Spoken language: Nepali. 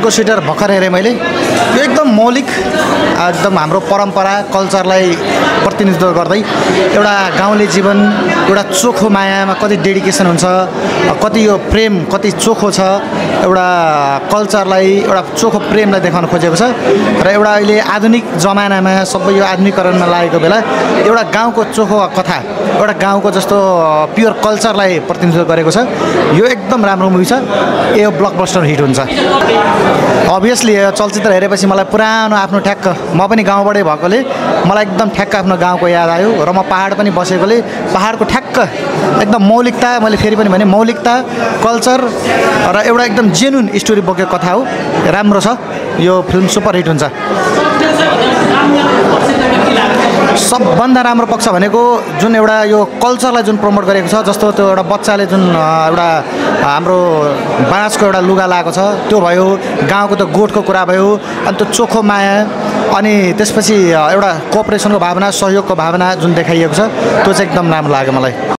को स्वेटर भर्खर हेरेँ मैले यो एकदम मौलिक एकदम हाम्रो परम्परा कल्चरलाई प्रतिनिधित्व गर्दै एउटा गाउँले जीवन एउटा चोखो मायामा कति डेडिकेसन हुन्छ कति यो प्रेम कति चोखो छ एउटा कल्चरलाई एउटा चोखो प्रेमलाई देखाउन खोजेको छ र एउटा अहिले आधुनिक जमानामा सबै यो आधुनिकीकरणमा लागेको बेला एउटा गाउँको चोखो कथा एउटा गाउँको जस्तो प्योर कल्चरलाई प्रतिनिधित्व गरेको छ यो एकदम राम्रो मुभी छ यो ब्लकबस्टर हिट हुन्छ अभियसली यो चलचित्र हेरेपछि मलाई पुरानो आफ्नो ठ्याक्क म पनि गाउँबाटै भएकोले मलाई एकदम ठ्याक्क आफ्नो गाउँको याद आयो र म पहाड पनि बसेकोले पहाडको ठ्याक्क एकदम मौलिकता मैले फेरि पनि भने मौलिकता कल्चर र एउटा एकदम जेन्युन स्टोरी बोकेको कथा हो राम्रो छ यो फिल्म सुपर हिट हुन्छ सबभन्दा राम्रो पक्ष भनेको जुन एउटा यो कल्चरलाई जुन प्रमोट गरेको छ जस्तो त्यो एउटा बच्चाले जुन एउटा हाम्रो बाँसको एउटा लुगा लगाएको छ त्यो भयो गाउँको त्यो गोठको कुरा भयो अनि त्यो चोखो माया अनि त्यसपछि एउटा कोअपरेसनको भावना सहयोगको भावना जुन देखाइएको छ त्यो चाहिँ एकदम राम्रो लाग्यो मलाई